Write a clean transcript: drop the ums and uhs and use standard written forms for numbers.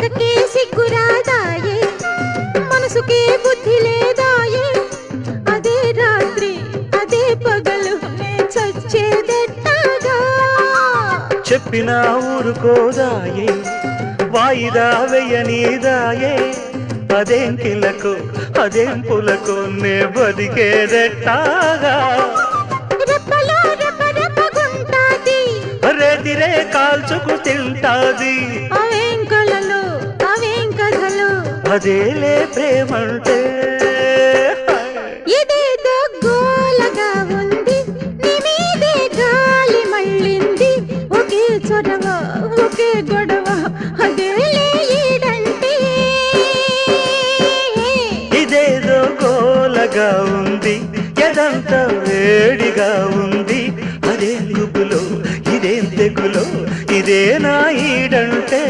పొట్టకే సిగ్గురాదాయే మనసుకే బుద్ధి లేదాయే అదే రాత్రి అదే పగలు నే చచ్చేదెట్టాగా చెప్పినా ఊరుకోదాయే వాయిదా వెయ్యనీదాయే అదేం కిలకు అదేం పులకు నే బతికేదెట్టాగా రెప్పలో రెప్పగుంటాది రేతిరే కాల్చుకు తింటాది అవేం కలలు అవేం కథలు అదేలే ప్రేమంటే ఇదేదో గోలగా ఉంది నీ మీదే గాలి మళ్ళింది ఒకే చొరవ ఒకే గొడవ అదేలే ఈడంటే ఇదేదో గోలగా ఉంది ఎదంతా వేడిగా ఉంది అదేం గుబులో ఇదేం తెగులో ఇదే నా ఈడంటే